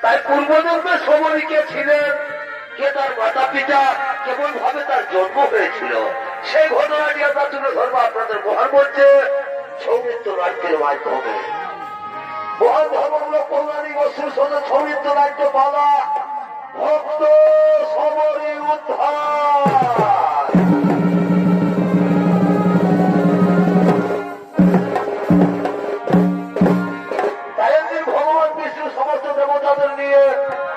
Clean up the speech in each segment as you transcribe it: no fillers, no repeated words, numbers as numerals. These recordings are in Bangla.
তাই পূর্বজন্মে সমরী কে ছিলেন, কে তার মাতা পিতা, কেমন ভাবে তার জন্ম হয়েছিল, সেই ঘটনাটি আমরা তুলে ধরবো আপনাদের মহান মঞ্চে সৌমিত্র নাট্যের মাধ্যমে। মহান ধর্মমূলক পৌরাণিক অশ্রুর সাথে সৌমিত্র নাট্য পালা ভক্ত সমরী উদ্ধার। ভগবান বিষ্ণু সমস্ত দেবতাদের নিয়ে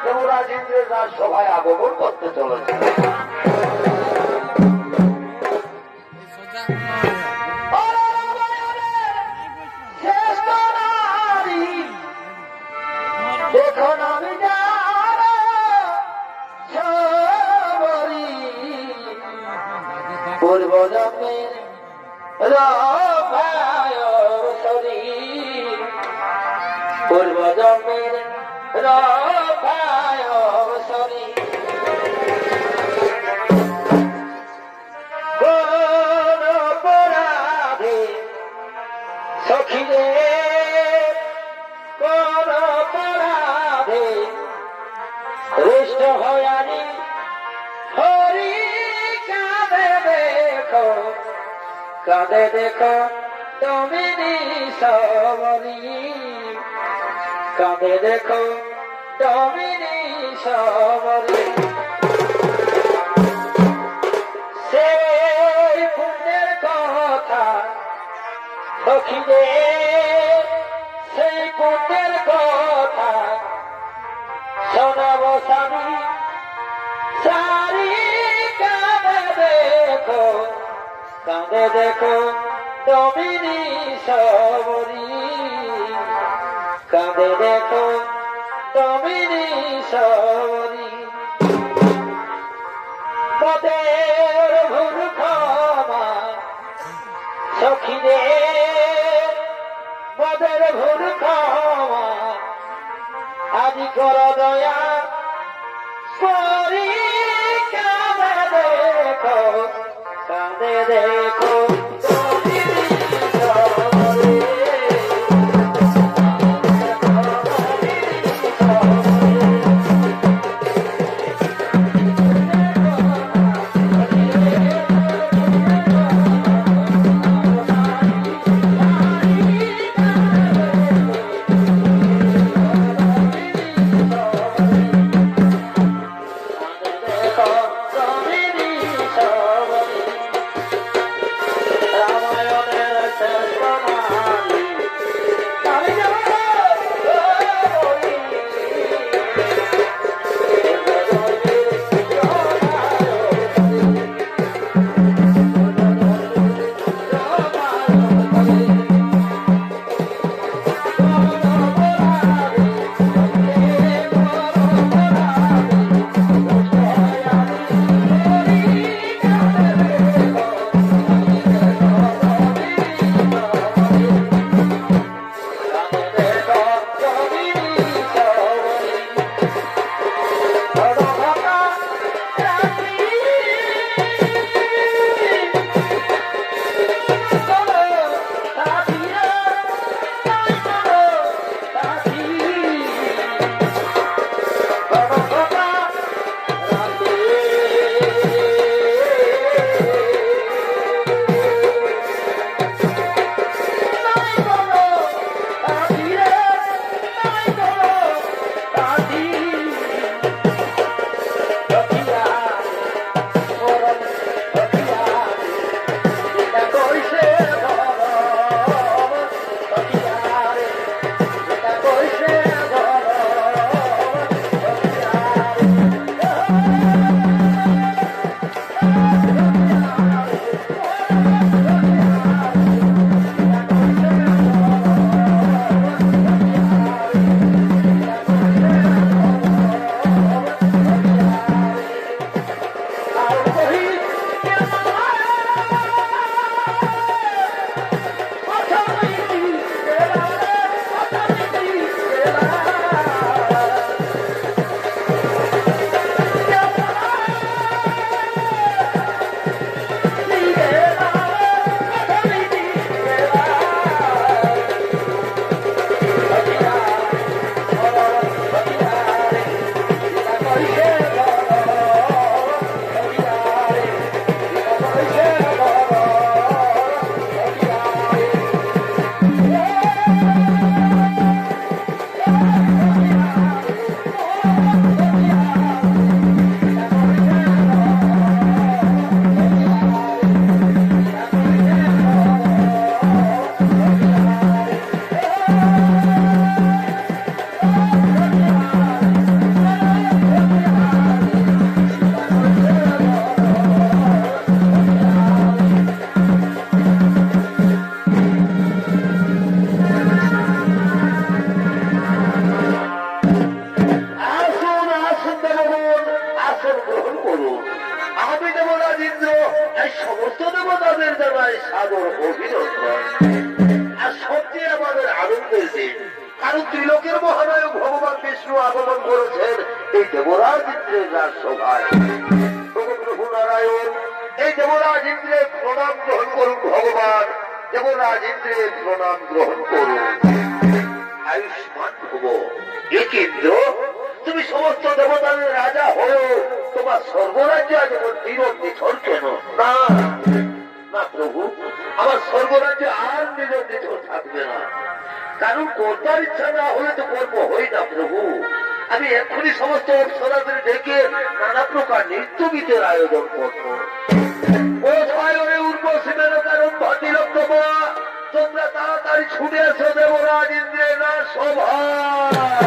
দেবরাজ ইন্দ্রের রাজসভায় আগমন করতে চলেছে। দেখুন আমি পূর্ব জন্মের পূর্ব জন্মের রূপায়সরী কোন অপরাধে সখী রে, কোন অপরাধে হৃষ্ট হয়ানি হরি কাঁদে দেখো, কাঁদে দেখো তুমি নিশবরী, কাঁদে দেখো তুমি নিশবরী। সেই পুণ্যের কথা সখী রে, সেই পুণ্যের কথা শোনাব স্বামী সারি, কাঁদে দেখো, কাঁদে দেখো তুমি নিশবরী, কাঁদে দেখো তুমি নিশবরী। মদের ভুল ক্ষমা সখী রে, মদের ভুল ক্ষমা আজি কর দয়া করি, কাঁদে দেখো, কাঁদে দেখো তুমি নিশবরী। সাদর অভিনন্দন। আর সবচেয়ে আমাদের আনন্দের দিন, কারণ ত্রিলোকের মহানায়ক ভগবান বিষ্ণু আগমন করেছেন এই দেবরাজ ইন্দ্রের রাজসভায়। প্রভু নারায়ণ, এই দেবরাজ ইন্দ্রের প্রণাম গ্রহণ করুন ভগবান, দেবরাজ ইন্দ্রের প্রণাম গ্রহণ করুন। আয়ুষ্মান ভব। এক ইন্দ্র, তুমি সমস্ত দেবতাদের রাজা হয়েও তোমার স্বর্গরাজ্য আজ এমন নীরব নিথর কেন? না না প্রভু, আমার স্বর্গরাজ্য আর নীরব নিথর থাকবে না, কারণ কর্তার ইচ্ছা না হলে তো কর্ম হই না প্রভু। আমি এক্ষুনি সমস্ত অপ্সরাদের ডেকে নানা প্রকার নৃত্য গীতের আয়োজন করব। তোমরা তাড়াতাড়ি ছুটে এসো দেবরাজ ইন্দ্রের রাজসভায়।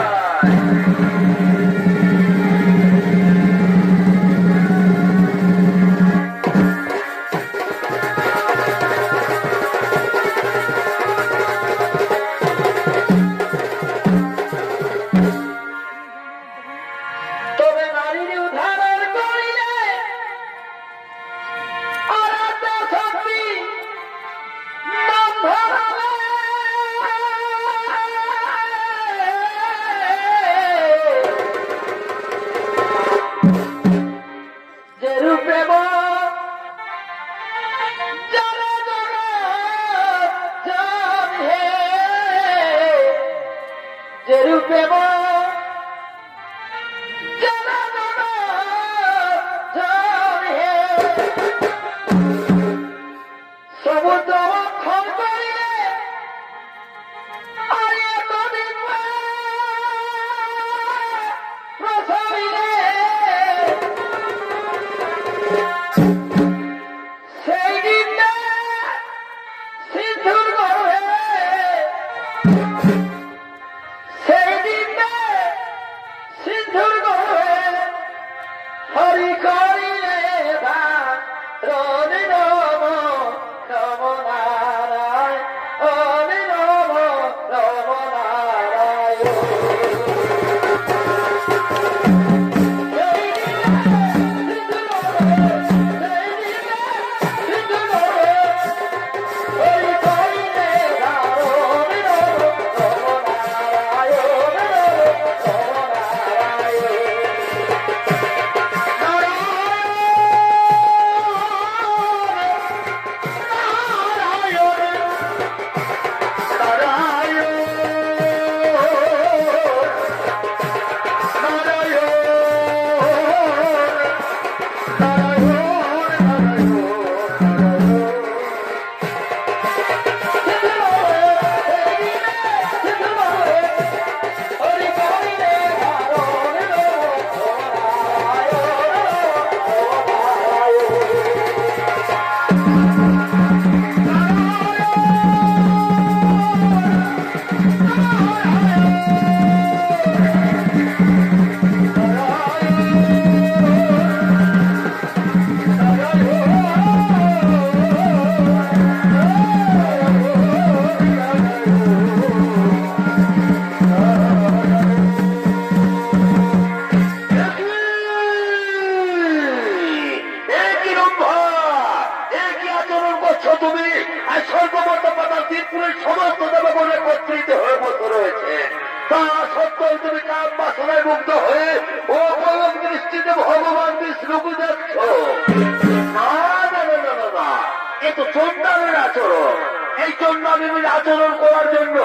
আচরণ করার জন্য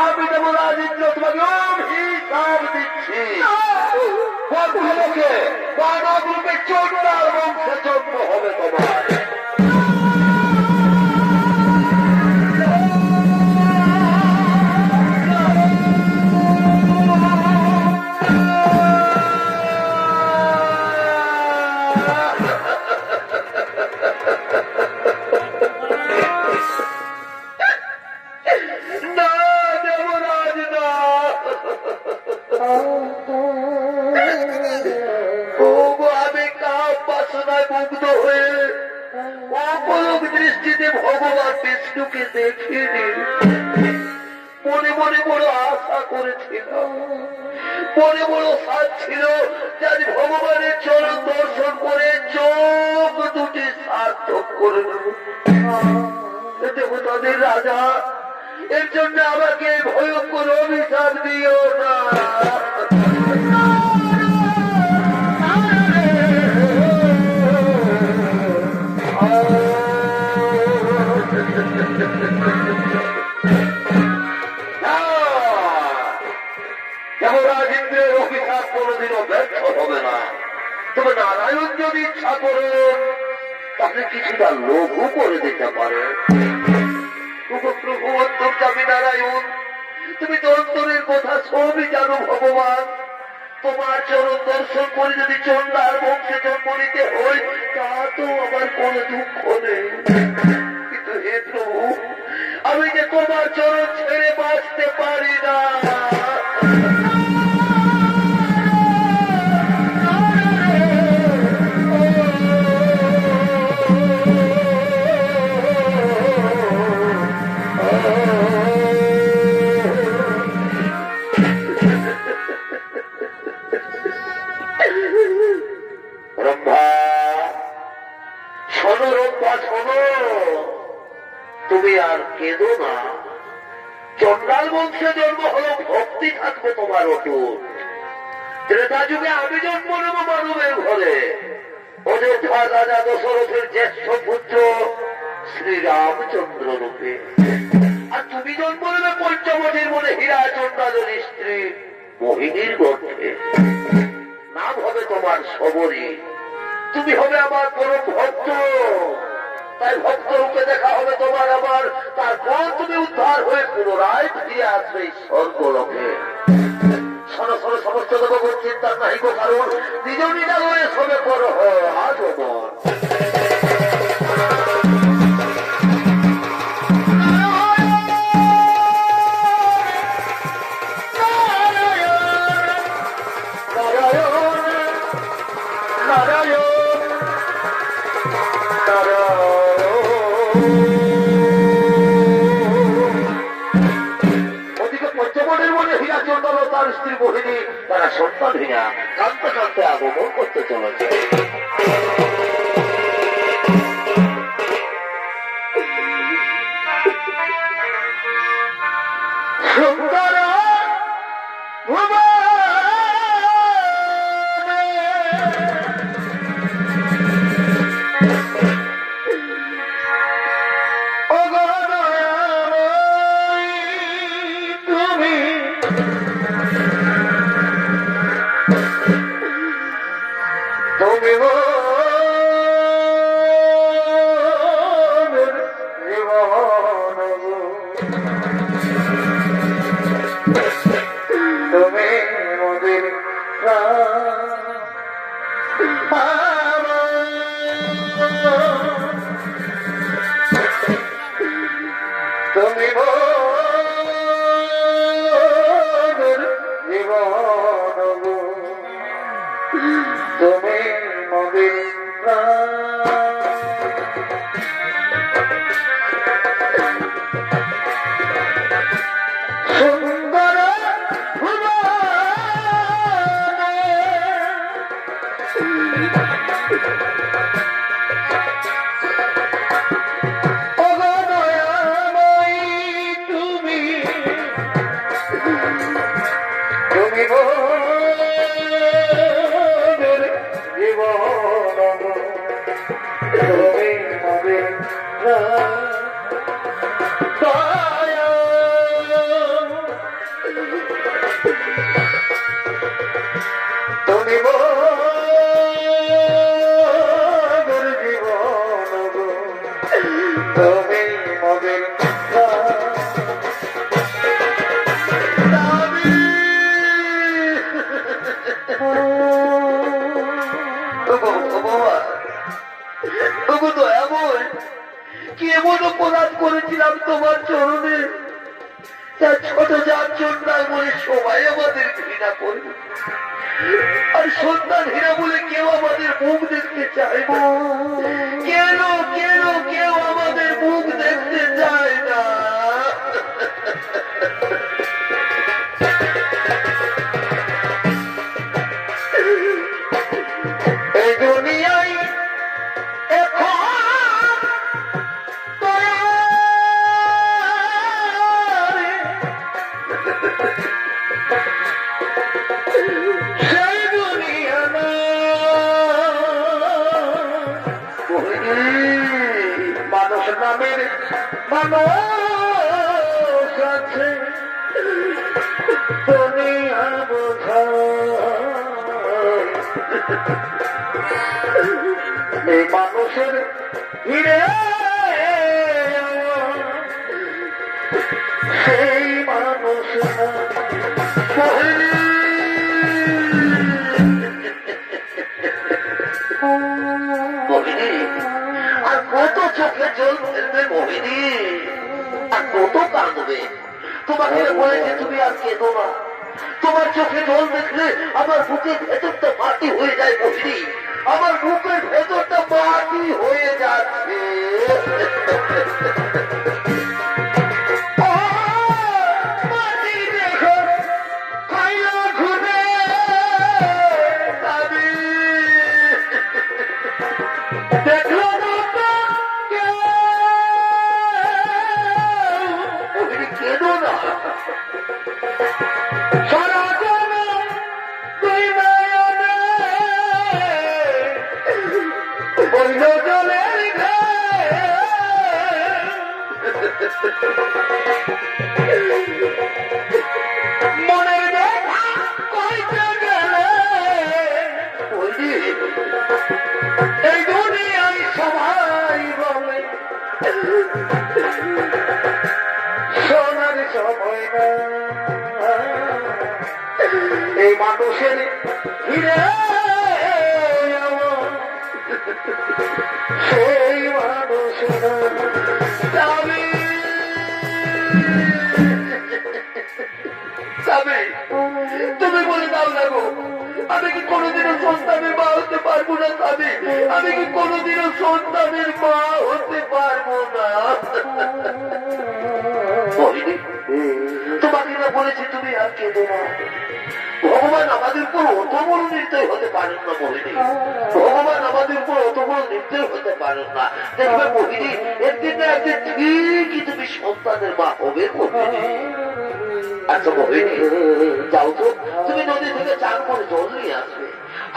আমি দেবরাজ ইন্দ্র তোমাকে অভিশাপ দিচ্ছি। মানব রূপে চন্ডার বংশে জন্ম হবে তোমার। দৃষ্টিতে ভগবান বিষ্ণুকে দেখিনি, মনে মনে বড় আশা করেছিলাম, মনে বড় সাধ ছিল যে ভগবানের চরণ দর্শন করে চোখ দুটি সার্থক করে নেব। দেবতাদের রাজা, এর জন্য আমাকে ভয়ঙ্কর অভিশাপ দিও না। যমরাজ ইন্দ্রের অভিশাপ কোনদিনও ব্যর্থ হবে না। তবে নারায়ণ যদি ইচ্ছা করেন তাহলে কিছুটা লঘু করে দিতে পারে। প্রভু অন্তর্যামী নারায়ণ, তুমি তো অন্তরের কথা সবই জানো ভগবান। তোমার চরণ দর্শন করে যদি চন্ডার বংশে জন্ম নিতে হয় তা তো আমার কোনো দুঃখ নেই। কিন্তু হে প্রভু, আমি যে তোমার চরণ ছেড়ে বাঁচতে পারি না। তুমি আর কেঁদো না। চন্ডাল বংশে জন্ম হলো, ভক্তি থাকবে তোমার অটুট। ত্রেতা যুগে আমি জন্ম নেব মানবের ঘরে, অযোধ্যা রাজা দশরথের জ্যেষ্ঠ পুত্র শ্রীরামচন্দ্র রূপে। আর তুমি জন্ম নেবে পঞ্চবটির মনে হীরা চন্দ্রাদের স্ত্রী মোহিনীর গর্ভে। নাম হবে তোমার শবরী। তুমি হবে আমার পরম ভক্ত, তাই ভক্ত রূপে দেখা হবে তোমার আমার। তারপর তুমি উদ্ধার হয়ে পুনরায় ফিরে আসবে স্বর্গলোকে। শোনো শোনো, সমস্ত দেবগণ চিন্তার নাহিক কারণ, নিজ নিজালয়ে সবে পর আজ মন। তার স্ত্রী মোহিনী তারা সন্তানহীনা কাঁদতে কাঁদতে আগমন করতে চলেছে। সুন্দর কি এমন অপরাধ করেছিলাম তোমার চরণে, তার ছোট যার চন্ডাল বলে সবাই আমাদের ঘৃণা করবে, আর সন্তানহীনা বলে কেউ আমাদের মুখ দেখতে চায় না। কেন কেন কেউ আমাদের মুখ দেখতে চায় না? এই দুনিয়ায় এখন সেই দুনিয়া না মানুষ নামের মানুষ আছে দুনিয়া বোঝায় এই মানুষের হিরে সেই মানুষ আর কত চোখে জল ফেলবে মোহিনী, আর কত কাঁদবে। তোমাকে বলেছে তুমি আর কেঁদো না, তোমার চোখে জল দেখলে আমার বুকের ভেতরটা মাটি হয়ে যায় মোহিনী, আমার বুকের ভেতরটা মাটি হয়ে যাচ্ছে। মনের দেখা কইতে গেলে এই দুনিয়ায় সবাই বলে সোনার সময় না, এই মানুষের হিরে সেই মানুষ তুমি বলে দাও না গো, আমি কি কোনোদিনও সন্তানের মা হতে পারবো না স্বামী, আমি কি কোনোদিনও সন্তানের মা হতে পারবো না। তোমাকে না বলেছি তুমি আর কেঁদো না, ভগবান আমাদের উপর অত বড় নির্দয় হতে পারেন না মোহিনী, ভগবান আমাদের উপর অত বড় নির্দয় হতে পারেন না। দেখবে মোহিনী একদিন না একদিন ঠিকই তুমি সন্তানের মা হবে মোহিনী। আচ্ছা মোহিনী যাও তো, তুমি নদী থেকে চান করে জল নিয়ে আসবে,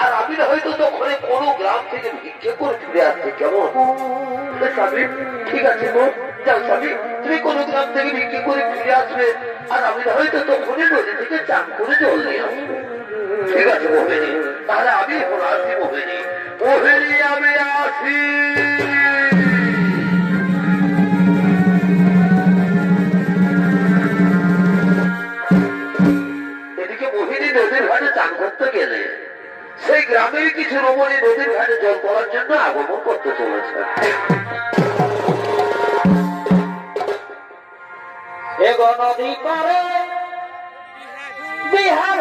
আর আমি না হয়তো তখন কোনো গ্রাম থেকে ভিক্ষে করে ফিরে আসছে, কেমন? স্বামী ঠিক আছে গো, যাও স্বামী, তুমি কোনো গ্রাম থেকে ভিক্ষে করে ফিরে আসবে, আর আমি না হয়তো তখন নদী থেকে চান করে জল নিয়ে আসবে। ঠিক আছে মোহিনী, তাহলে আমি এখন আসি মোহিনী, মোহিনী আমি আসি। নদীর ঘাটে চান করতে গেলে সেই গ্রামের কিছু রমণী নদীর ঘাটে জল করার জন্য আগমন করতে চলেছে। নদী পারে বিহার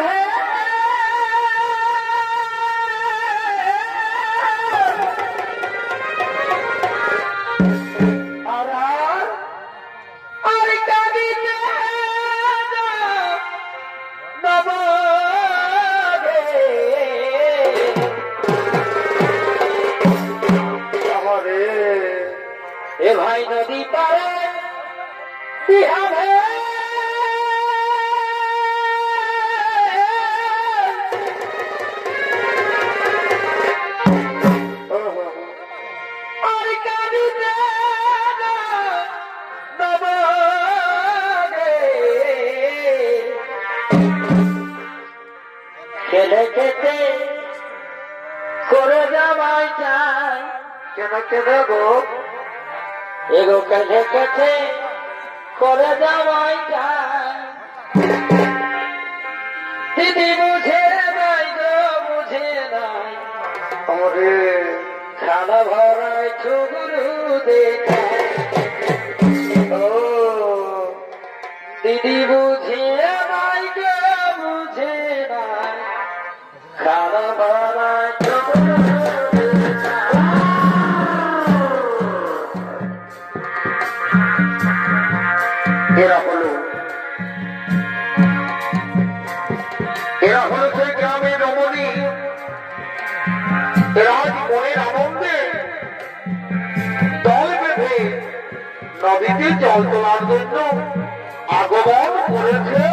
ভাই নদী পারে বিহারে খেলে খেতে করে যাওয়াই চাই কেন কেন গো এগো কেঁদে কেঁদে করে যাওয়াই চাই দিদি বুঝে নাই গো বুঝে নাই ওরে খানা ভরাই ছুগুরু দেখা ও দিদি বুঝে নাই গো বুঝে নাই খানা ভরাই এরা হলো সেই গ্রামের রমণী, এরা মনের আনন্দে দল বেঁধে নদীতে জল তোলার জন্য আগমন করেছে।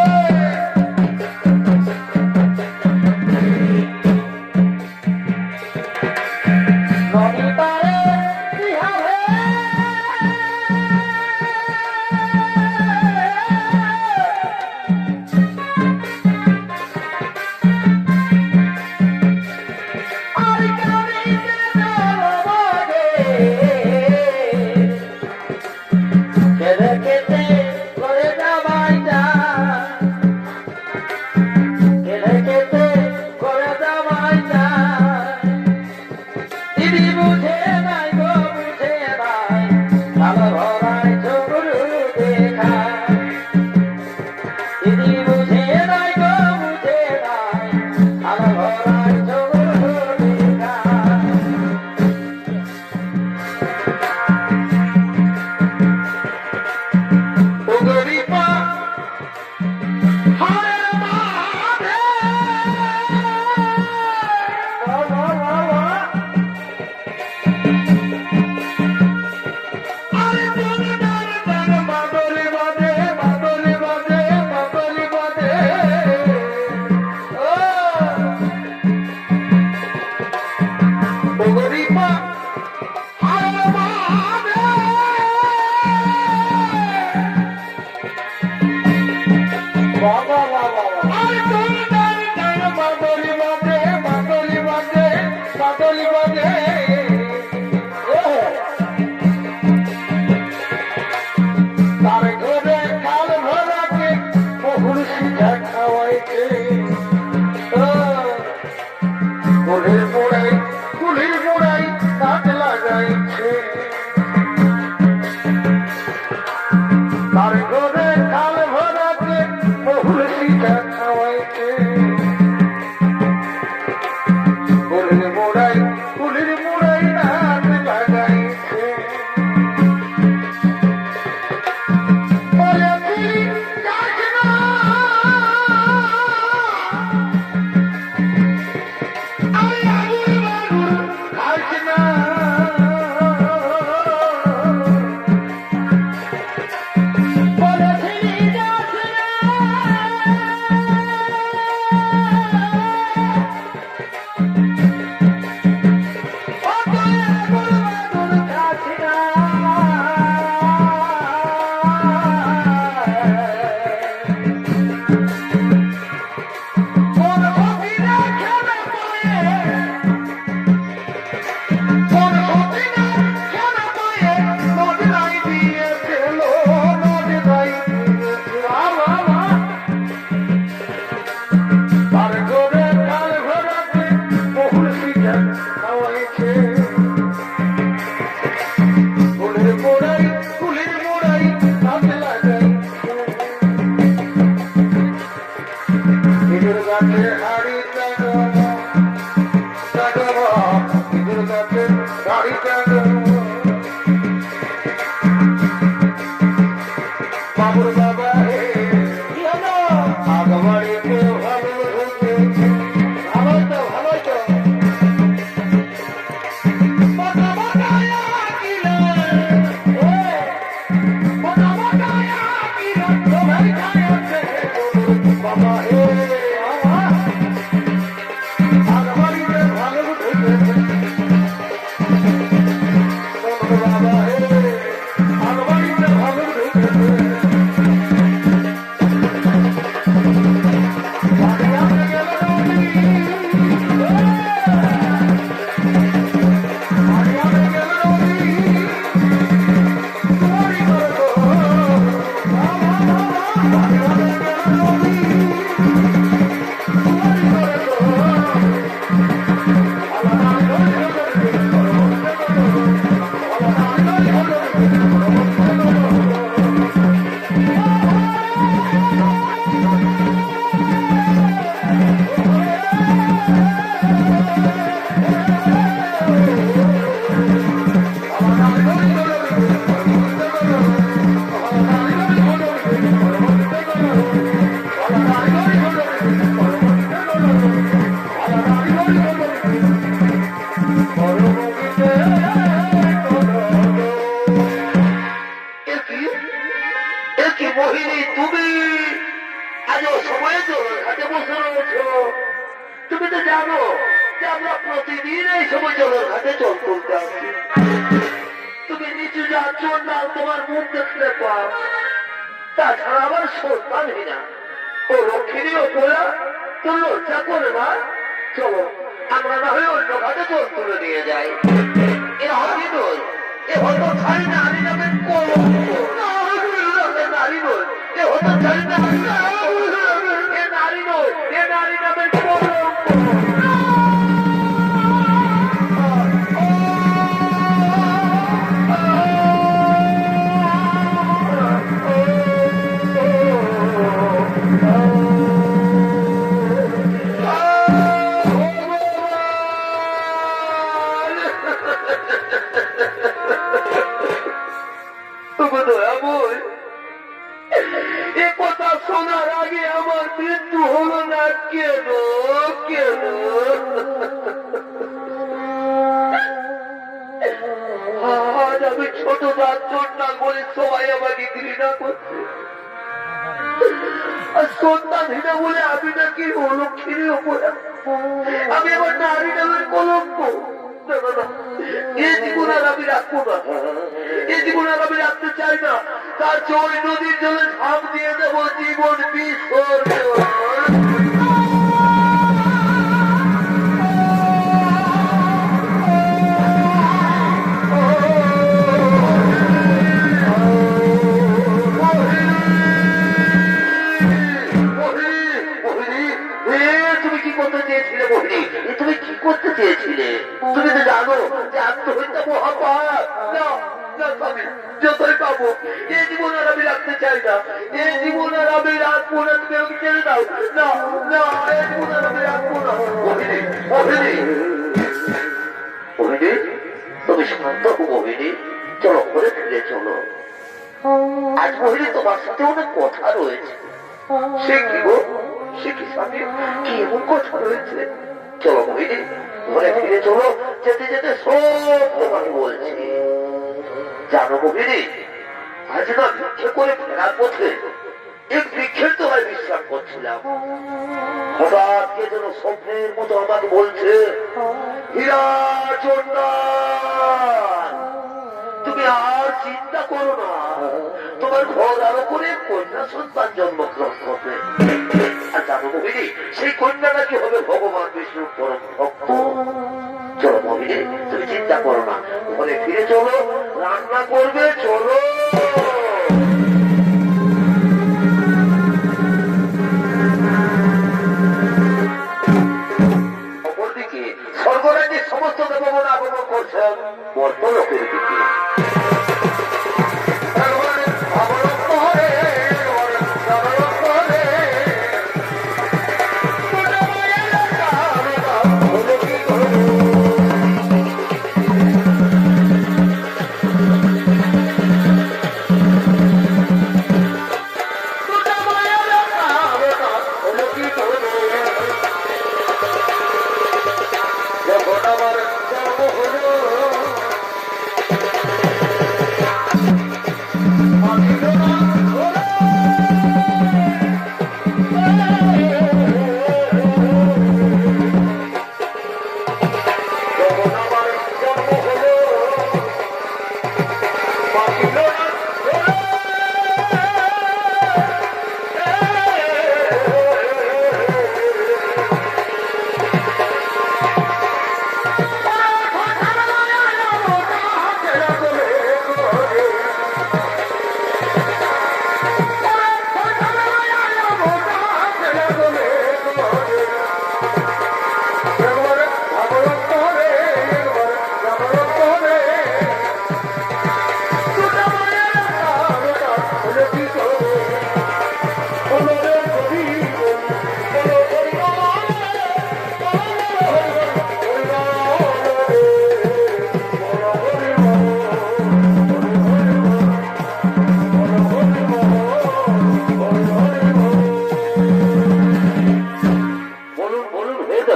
ইঁদুর গাছে হাড়ি টানো ইঁদুর গাছে হাড়ি টানো বাবুর বাবা হে আগবাড়িতে ভালো ঢুকেছে ভালোই তো ভালোই তো বাবা হে আগবাড়িতে ভালো ঢুকেছে বাবা হে আগবাড়িতে ভালো ঢুকেছে তুমি তো জানো যে আমরা প্রতিদিন এই সময় জলের ঘাটে জল তুলতে আসি তুমি নিচু যাচ্ছ না তোমার মুখ দেখলে পাপ তাছাড়া আমার সন্তানহীনা ও লক্ষ্মী ওপরা তো লজ্জা করে না চলো আমরা না হয়ে অন্য ঘাটে জল তুলে নিয়ে যাই এ হাতি নয় এ হয়তো ছাড়ি না আমি যাবেন নারী নয় এ হয়তো ছাড়ি না এ নারী নয় এ নারী যাবেন শোনার আগে আমার মৃত্যু হলো না কেন কেন আজ আমি ছোট যাচ্ছর না বলে সবাই আমাকে ঘৃণা করছে আর সন্তানহীনা বলে আমি নাকি অলক্ষীর ওপরে আমি আমার নারী নামের কলঙ্ক এ জীবন আর আমি রাখবো না এ জীবন আর আমি রাখতে চাই না তার জল নদীর জলে ঝাঁপ দিয়ে দেবো জীবন বিসর্জন তুমি কি করতে চেয়েছিলে বহিনী তুমি কি করতে চেয়েছিলে তুমি তো জানো যে আত্মহত্যা মহাপাপ যতই পাবো এই জীবন আর আমি রাখতে চাই না এই জীবন আর আমি রাখবো না তুমি আমি ছেড়ে দাও না না এই জীবন আর আমি রাখবো না মোহিনী মোহিনী মোহিনী তুমি শান্ত হো মোহিনী চলো ঘরে ফিরে চলো আজ মোহিনী তোমার সাথে অনেক কথা রয়েছে সে কি গো সে কি স্বামী কি এমন কথা রয়েছে চলো মোহিনী ঘরে ফিরে চলো যেতে যেতে সব তোমাকে বলছি জানো মোহিনী আজ না ভিক্ষে করে ফেরার পথে এক বৃক্ষের তলায় বিশ্রাম করছিলাম হঠাৎ কে যেন স্বপ্নের মতো আমাকে বলছে হীরা চন্ডাল তুমি আর চিন্তা করো না তোমার ঘর আরো করে কন্যা সন্তান জন্মগ্রহণ করবে আর জানো মোহিনী সেই কন্যাটা কি হবে ভগবান বিষ্ণুর পরম ভক্ত চলো মোহিনী তুমি চিন্তা করো না ঘরে ফিরে চলো রান্না করবে চলো অপরদিকে স্বর্গরাজ্যের সমস্ত দেবগণ আগমন করছেন মর্তলোকের দিকে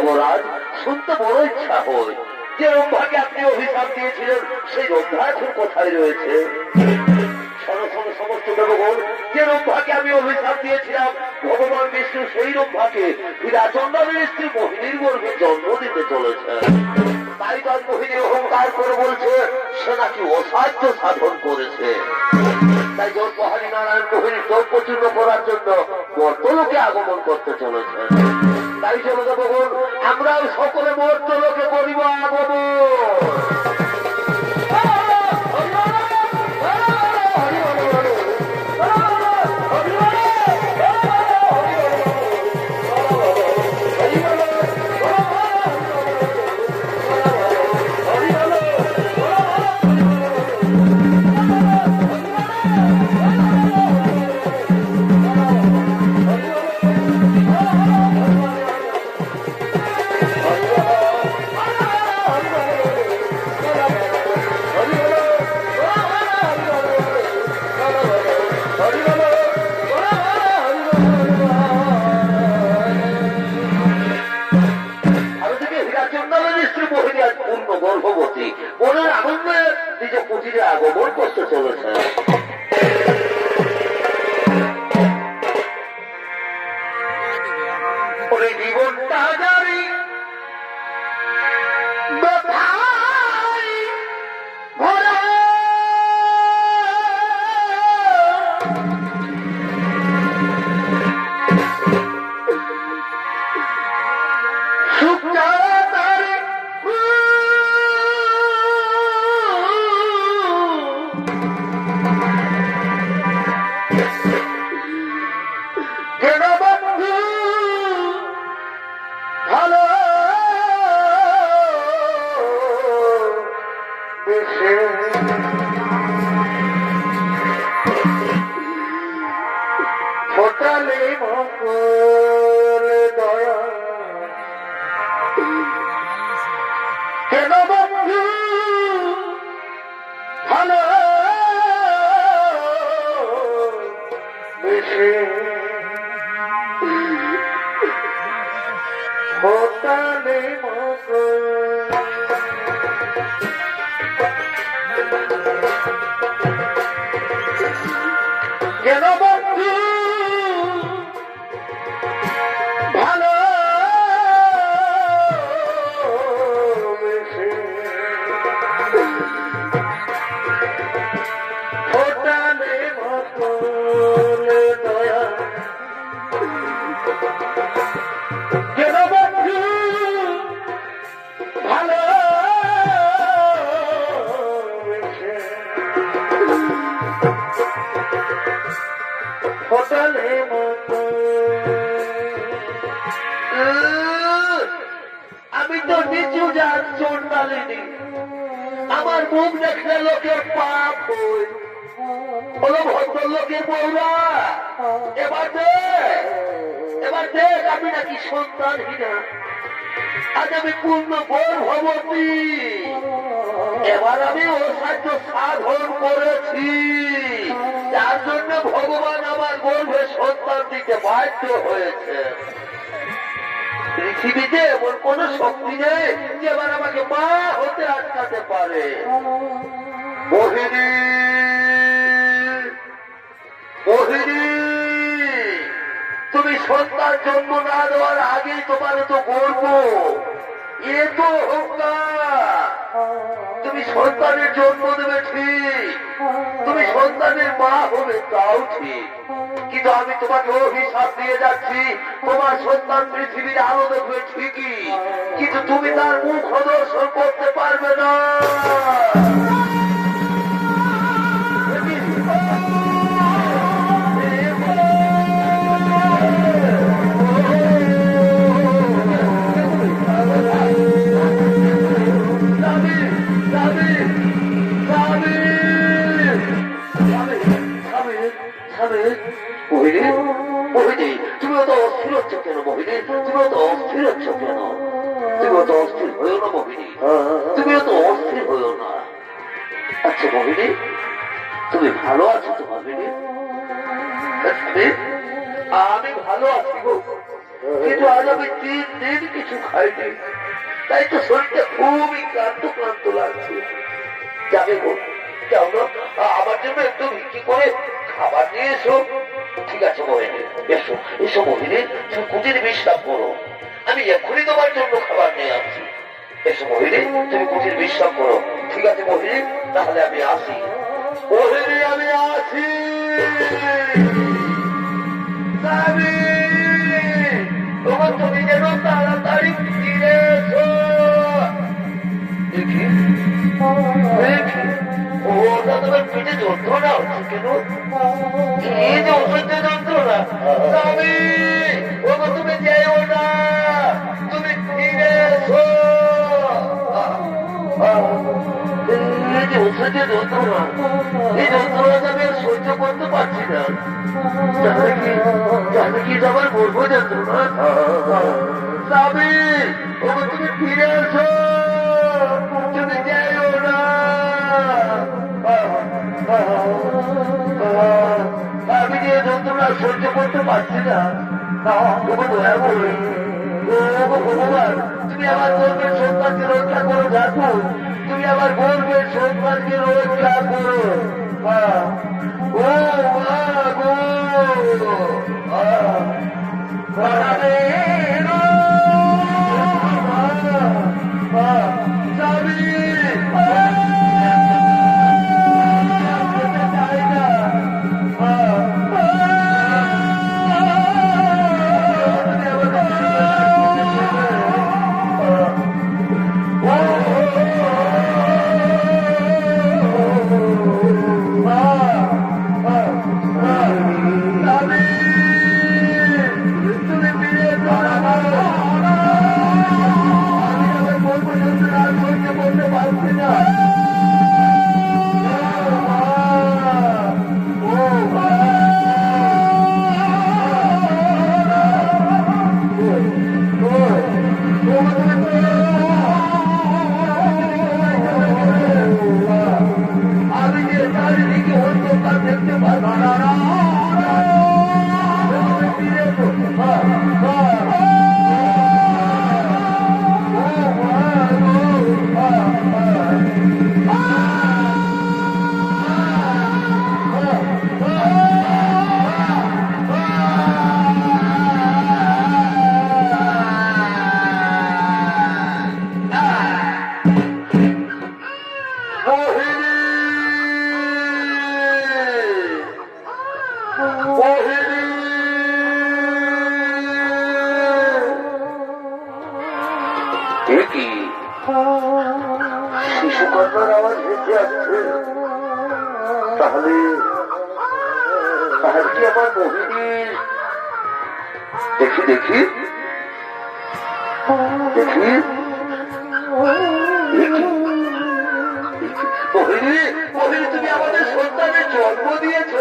দেবরাজ, শুনতে বড় ইচ্ছা হয় যে রম্ভাকে আপনি অভিশাপ দিয়েছিলেন সেই রম্ভা এখন কোথায় রয়েছে? সমস্ত দেবগণ, যে রম্ভাকে আমি অভিশাপ দিয়েছিলাম ভগবান বিষ্ণু সেই রম্ভাকে হীরাচন্দ্রের স্ত্রী মোহিনীর গর্ভে জন্ম দিতে চলেছে। তাই তার মোহিনী অহংকার করে বলছে সে নাকি অসাধ্য সাধন করেছে। তাই জন্মহারী নারায়ণ মোহিনীর যজ্ঞচূর্ণ করার জন্য মর্তলোকে আগমন করতে চলেছে। তাই চলে দেবগণ, আমরাও সকলে মর্তলোকে করিব আগমন। গর্ভবতী মনের আনন্দে নিজ কুটিরে আগমন করতে চলেছে। জীবনটা জানি আমি তো নিচু যান চন্ডালিনী, আমার মুখ দেখলে লোকের পাপ হয়। বলো ভদ্রলোকের বউরা, এবার দেখ আমি নাকি সন্তানহীনা, আজ আমি পূর্ণ গর্ভবতী। এবার আমি অসাধ্য সাধন করেছি, যার জন্য ভগবান আমার গর্ভে সন্তান দিতে বাধ্য হয়েছে। পৃথিবীতে এমন কোন শক্তি নেই যে এবার আমাকে মা হতে আটকাতে পারে। মোহিনী, মোহিনী, তুমি সন্তান জন্ম না দেওয়ার আগেই তোমার তো গর্ব, এ তো অহংকার। তুমি সন্তানের জন্ম দেবে ঠিক, তুমি সন্তানের মা হবে তাও ঠিক, কিন্তু আমি তোমাকে অভিশাপ দিয়ে যাচ্ছি, তোমার সন্তান পৃথিবীর আলো দেখবে ঠিকই, কিন্তু তুমি তার মুখ দর্শন করতে পারবে না। তুমি অত অস্থির হচ্ছ কেন মোহিনী? তুমি অত অস্থির হচ্ছ কেন? তুমি অত অস্থির হয়েও না মোহিনী, তুমি অত অস্থির হয়েও না। আচ্ছা মোহিনী, তুমি ভালো আছো তো মোহিনী? আমি ভালো আছি গো, কিন্তু আজ আমি 3 দিন কিছু খাইনি, তাই তো শরীরটা খুবই ক্লান্ত ক্লান্ত লাগছে। যাবে গো, যাও না, আমার জন্য একটু ভিক্ষি করে খাবার নিয়ে এসো। ঠিক আছে মোহিনী, এসো এসো মোহিনী, তুমি কুটির বিশ্রাম করো, আমি এক্ষুনি তোমার জন্য খাবার নিয়ে আসছি। এসো মোহিনী, তুমি কুটির বিশ্রাম করো। ঠিক আছে মোহিনী, তাহলে আমি আসি। মোহিনী, আমি আসি। তুমি যেন তাড়াতাড়ি ফিরে এসো। দেখি দেখি, ওটা তোমার পিঠে যন্ত্রণা হচ্ছে কেন? এই যে অসহ্য যন্ত্রণা। স্বামী, ওগো তুমি যেও না, তুমি ফিরে এসো। এই যে অসহ্য যন্ত্রণা, এই যন্ত্রণাটা আমি আর সহ্য করতে পারছি না। জানে কি আমার গর্ব যন্ত্রণা? স্বামী, ওগো তুমি ফিরে এসো, তুমি যেও না। আমি যে যন্ত্রণা সহ্য করতে পারছি না, তোমার দয়া করে ভগবান, তুমি আমার গর্বের সন্তানকে রক্ষা করো ঠাকুর, তুমি আমার গর্বের সন্তানকে রক্ষা করো। ও মা গো, শিশুকন্যার আওয়াজ ভেসে আসছে। তাহলে তাহলে কি আমার মোহিনী? দেখি দেখি দেখি, মোহিনী, মোহিনী, তুমি আমাদের সন্তানের জন্ম দিয়েছ।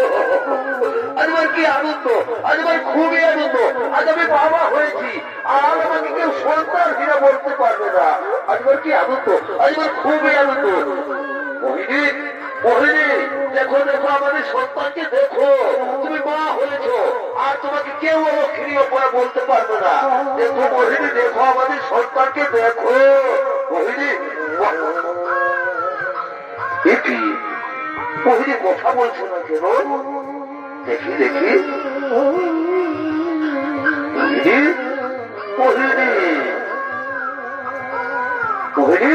আজ আমার কি আনন্দ, আজ আমার খুবই আনন্দ। আজ আমি বাবা হয়েছি, আর আমাকে কেউ সন্তান হীরা বলতে পারবে না। আজ আমার কি আনন্দ, আজ আমার খুবই আনন্দ। মোহিনী, মোহিনী, দেখো দেখো আমাদের সন্তানকে দেখো, তুমি মা হয়েছ, আর তোমাকে কেউ লক্ষ্মী পরে বলতে পারবে না। দেখো মোহিনী, দেখো আমাদের সন্তানকে দেখো। মোহিনী, কি মোহিনী কথা বলছো না কেন? দেখি দেখি, মোহিনী, মোহিনী, মোহিনী,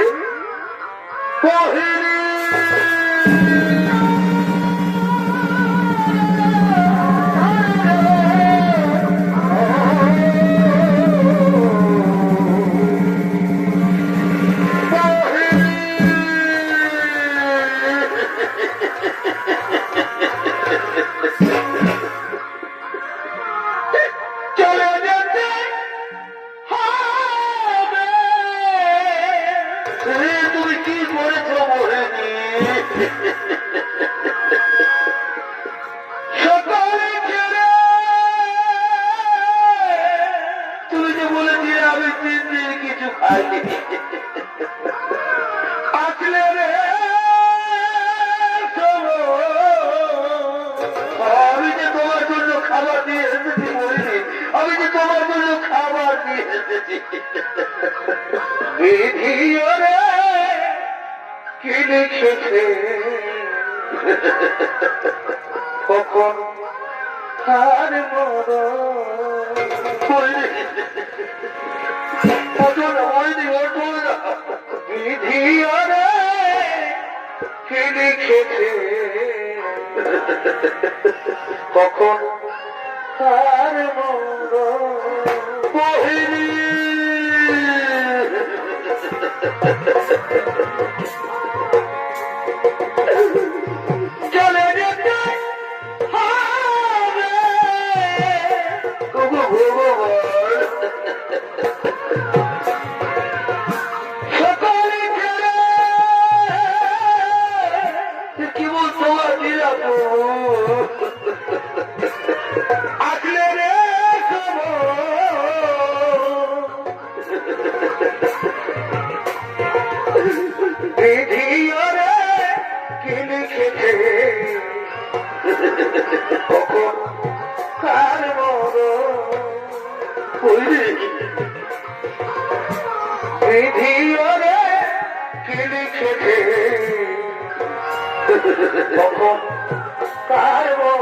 মোহিনী। আমি যে তোমার জন্য খাবার দিয়ে এসেছি, আমি যে তোমার জন্য খাবার এসেছি। বিধিও রে কি লিখেছে কখন আর মর বিধিও রে কি লিখেছে কখন আর মর চলে যেতে হবে সকলে ছেড়ে কি বলতো দিলাম আসলে রে বিধিও রে কি লিখেছে কখন কার মর বিধিও রে কি লিখেছে কখন কার মর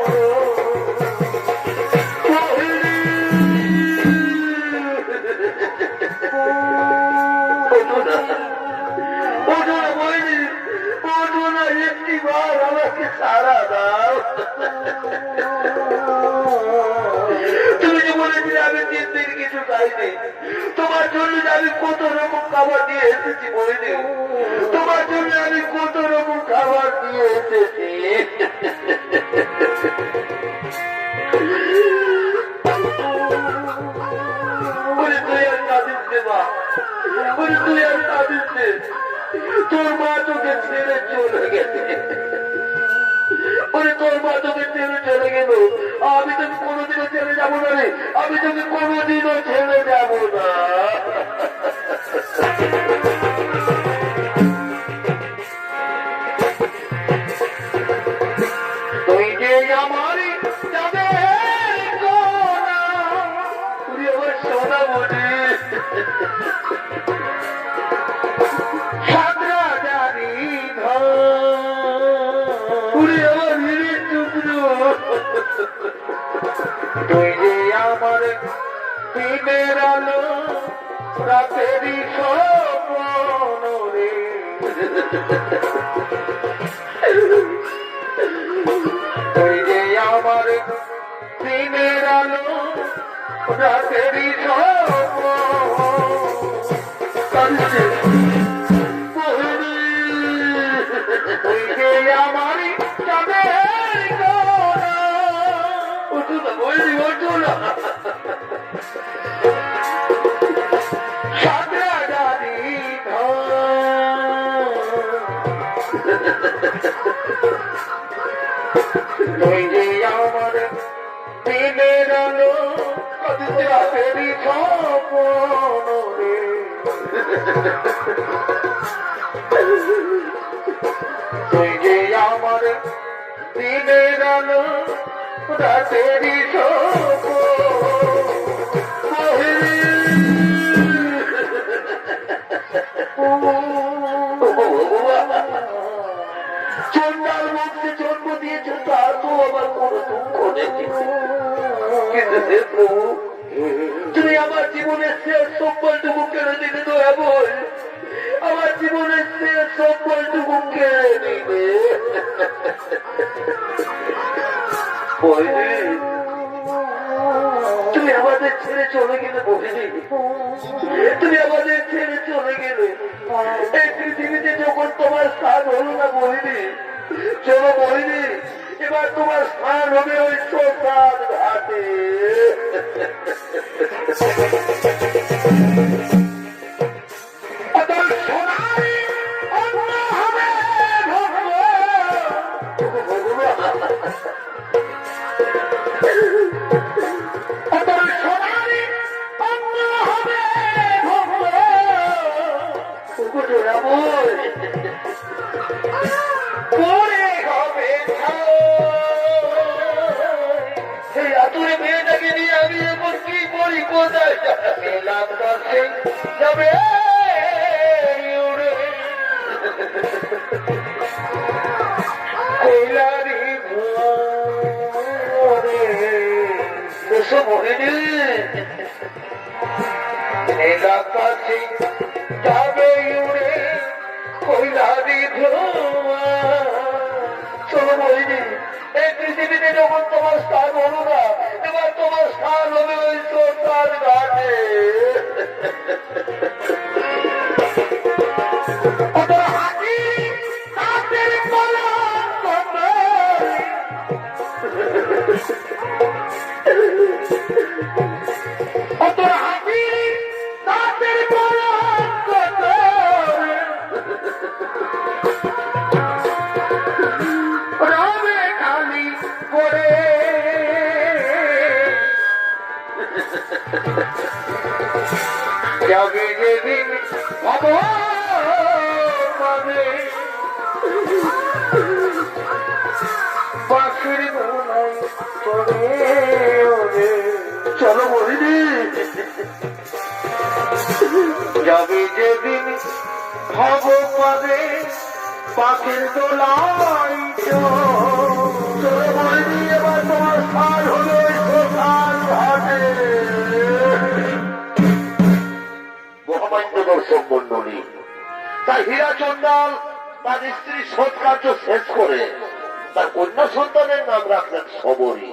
একটিবার আমাকে সারা দাও। তুমি যে বলেছিলে আমি 3 দিন কিছু খাইনি, তোমার জন্য আমি কত রকম খাবার দিয়ে এসেছি বলিনি, তোমার জন্য আমি কত রকম খাবার দিয়ে এসেছি। তুই আর কাঁদিস নে মা, তুই আর কাঁদিস নে, তোর মা তোকে ছেড়ে চলে গেছে। তোর মা তোকে ছেড়ে চলে গেল, আমি তোকে কোনোদিনও ছেড়ে যাবো না রে, আমি তোকে কোনোদিনও ছেড়ে যাবো না। তুই যে আমারই যাবে কোনা, তুই আমার সোনা মনে তুই যে আমার দিনের আলো রাতেরই স্বপ্ন রে, তুই যে আমার দিনের আলো রাতেরই স্বপ্ন তুই যে আমারই যাবে তুই যে আমার দিনের আলো রাতেরই স্বপ্ন রে, তুই যে আমার দিনের আলো রাতেরই স্বপ্ন। চন্ডার মধ্যে জন্ম দিয়েছ তার তো আমার কোনো দুঃখ নেই, কিন্তু হে প্রভু তুমি আমার জীবনের শেষ সম্বলটুকু কেড়ে দিলে দয়া বল, আমার জীবনের শেষ সম্বলটুকু কেড়ে দিলে। তুমি আমাদের ছেড়ে চলে গেলে বলিনি, তুমি আমাদের ছেড়ে চলে গেলে এই পৃথিবীতে যখন তোমার স্থান হলো না বলিনি, চলো বলিনি এবার তোমার স্থান হবে ওই শ্মশান ঘাটে। মেয়েটাকে নিয়ে আমি এখন কি করি, কোথায় যাবে? আকাশে যাবে উড়ে কৈলারি ভোরে এসো মোহিনী নীল আকাশে যাবে উড়ে কৈলারি ধোয়া চলো মোহিনী এই পৃথিবীতে যখন তোমার স্থান হলো না এবার তোমার স্থান হবে ওই সোনার ঘাটে যাবে যেদিন ভগবানে পাখির গোলায় চলে চলো বলিনি যাবে যেদিন ভগবানে পাখির দোলায় চলো বলিনি এবার তোমার স্থান হলো শ্মশান ঘাটে দর্শক মন্ডলী তার হীরা চন্দাল তার স্ত্রী সৎকার্য শেষ করে তার কন্যা সন্তানের নাম রাখলেন সবরী।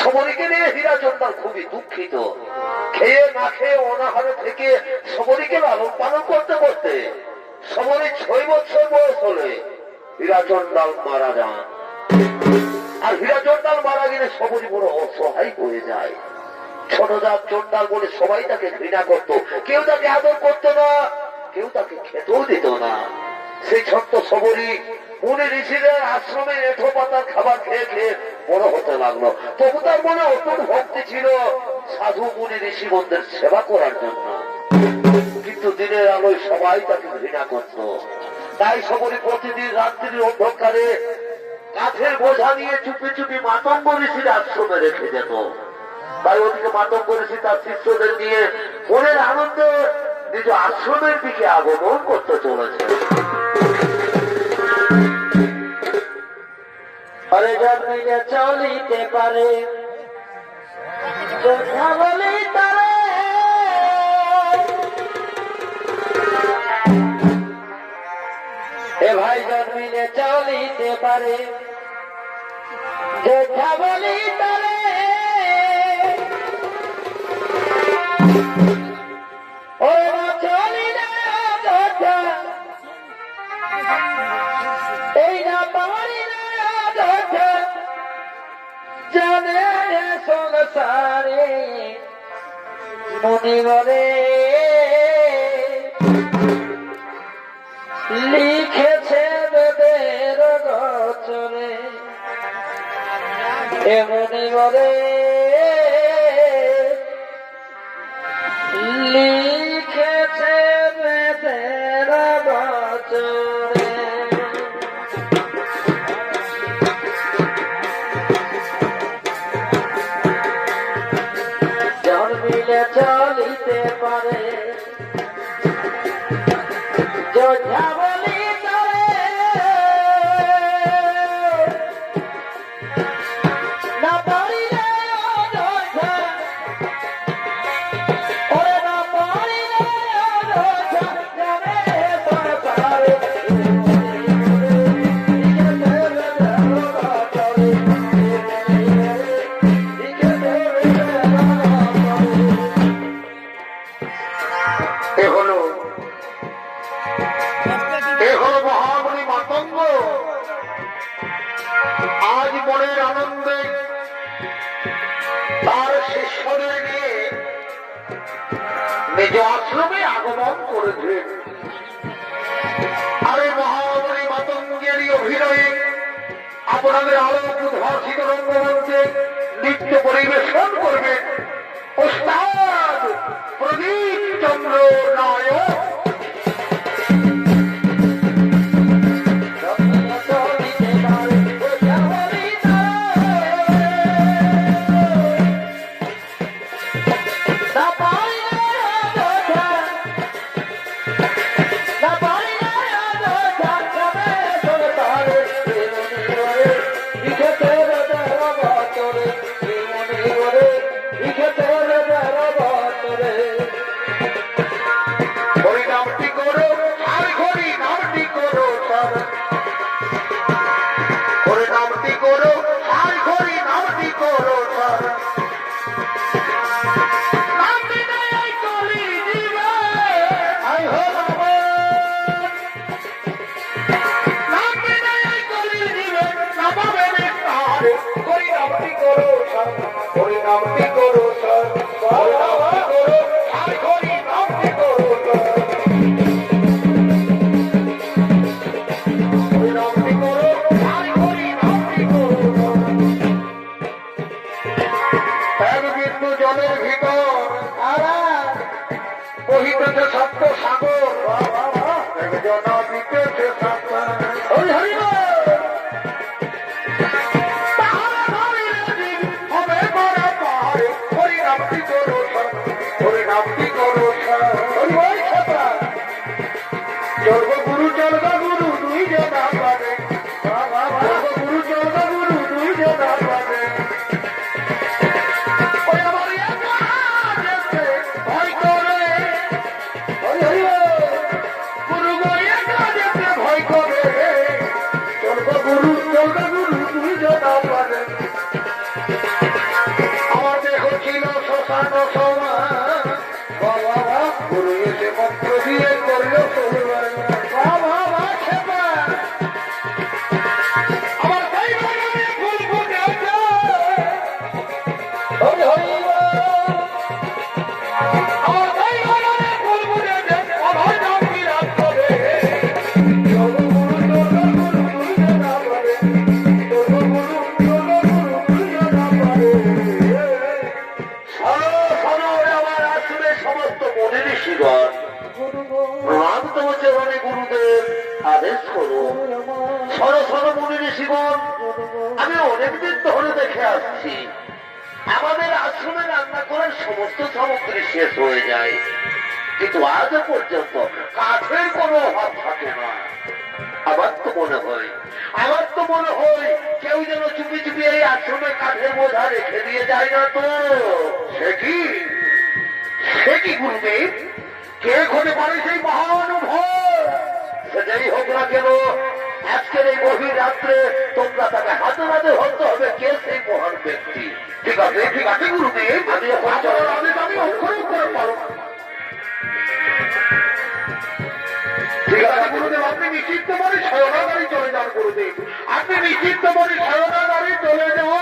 সবরীকে নিয়ে হীরা চন্দাল খুবই দুঃখিত। খেয়ে না খেয়ে অনাহারে থেকে সবরীকে লালন পালন করতে করতে সবরী 6 বছর বয়স হলে হীরা চন্দাল মারা যান। আর হীরা চন্দাল মারা গেলে সবরী বড় অসহায় হয়ে যায়। ছোটজাত চন্ডাল বলে সবাই তাকে ঘৃণা করত, কেউ তাকে আদর করত না, কেউ তাকে খেতেও দিত না। সেই ছোট্ট সবরী মুনি ঋষিদের আশ্রমে এঁঠো পাতার খাবার খেয়ে খেয়ে বড় হতে লাগলো। তবু তার মনে অটুট ভক্তি ছিল সাধু মুনি ঋষিগণদের সেবা করার জন্য। কিন্তু দিনের আলোয় সবাই তাকে ঘৃণা করত। তাই সবরী প্রতিদিন রাত্রির অন্ধকারে কাঠের বোঝা নিয়ে চুপি চুপি মাতঙ্গ ঋষির আশ্রমে রেখে যেত। তাই ওদিকে মাতঙ্গ ঋষি তার শিষ্যদের নিয়ে মনের আনন্দে নিজ আশ্রমের দিকে আগমন করতে চলেছে। হরে জন্মিলে চলিতে পারে কথা বলি তারে এ ভাই জন্মিলে চলিতে পারে কথা বলি তারে সংসারে মনিবরে লিখেছে বেদের গচরে এ মনিবরে লিখেছে বেদের গচরে চলিতে পারে যোদ্ধা বলি তারে না পারিলে অযোধ্যা ওরে না পারিলে অযোধ্যা যাবে পারে মহামণি মাতঙ্গ আজ মনের আনন্দে তার শিষ্যদের নিয়ে নিজ আশ্রমে আগমন করেছেন। আর এই মহামণি মাতঙ্গেরই অভিনয়ে আপনাদের আলোক উদ্ভাসিত রঙ্গমঞ্চে নৃত্য পরিবেশন করবেন ওস্তাদ প্রদীপ চন্দ্র নায়ক। না পারিলে এক বিন্দু জলের ভিতর বহিতেছে সপ্ত সাগর, একজনা দিতেছে সাগর। হরি হরি বল। তাহারা ধরিলে দিন হবে করে পাহাড়ে, হরি নামটি করো সব, হরি নামটি করো সব। হরি বল ছাত্রা। জন্ম গুরু জন্ম গুরু দুই জনা পাবে, জন্ম গুরু জন্ম গুরু দুই জনা পাবে। ওই আমার একা যেতে ভয় করে, হরি হরি বল। গুরু গো একা যেতে ভয় করে, জন্ম গুরু দুই জনা পাবে। আমার দেহ ছিল শ্মশান সমান, বাবা গুরু এসে মন্ত্র দিয়ে করলো সলমান। বাবা খেপা আমার সেই বাগানে ফুল ফুটেছে, হরি হরি বল। আমার সেই বাগানে ফুল ফুটেছে, অভয় নাম বিরাজ করে। জগগুরু দুই জনা পাবে, জগগুরু দুই জনা পাবে। শোনো শোনো আমার আসলে সমস্ত মনে ঋষিগণ, প্রণাম তব চরণে গুরুদেব, আদেশ করো। শোনো শোনো মনে ঋষিগণ, আমি অনেকদিন ধরে দেখে আসছি আমাদের আশ্রমে রান্না করার সমস্ত সামগ্রী শেষ হয়ে যায়, কিন্তু আজও পর্যন্ত কাঠের কোনো অভাব থাকে না। আমার তো মনে হয় কেউ যেন চুপি চুপি এই আশ্রমে কাঠের বোঝা রেখে দিয়ে যায় না তো। সে কি গুরুদেব? কে হতে পারে সেই মহানুভব? সে যাই হোক না কেন, আজকের এই গভীর রাত্রে তোমরা তাকে হাতে হাতে ধরতে হবে কে সেই মহান ব্যক্তি। ঠিক আছে গুরুদেব, আমি অক্ষরে উত্তর পারো। ঠিক আছে গুরুদেব, আপনি নিশ্চিত করে সয়নাগারে চলে যান গুরুদেব, আপনি নিশ্চিত করে সয়নাগারে চলে যাও।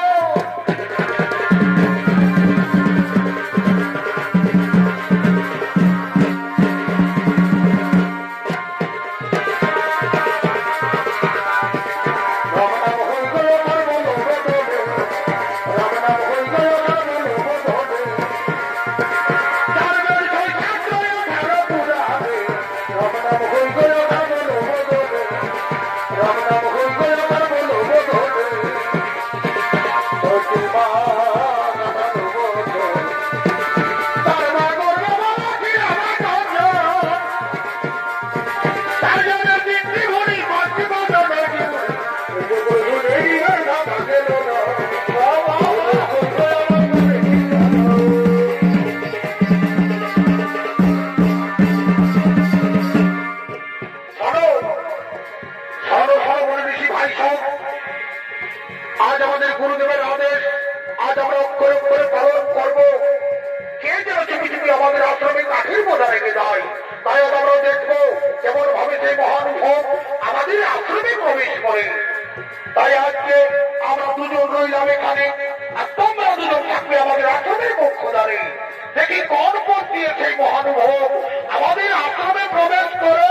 আজ আমাদের গুরুদেবের আদেশ, আজ আমরা অক্ষরে অক্ষরে পালন করব। কে যেন চুপি চুপি আমাদের আশ্রমে কাঠের বোঝা রেখে যায়, তাই আজ আমরা দেখবো কেমন ভাবে সেই মহানুভব আমাদের আশ্রমে প্রবেশ করে। তাই আজকে আমরা দুজন রইলাম এখানে, আর তোমরা দুজন থাকবে আমাদের আশ্রমের পক্ষ দ্বারে। দেখি কোন পথ দিয়ে সেই মহানুভব আমাদের আশ্রমে প্রবেশ করে।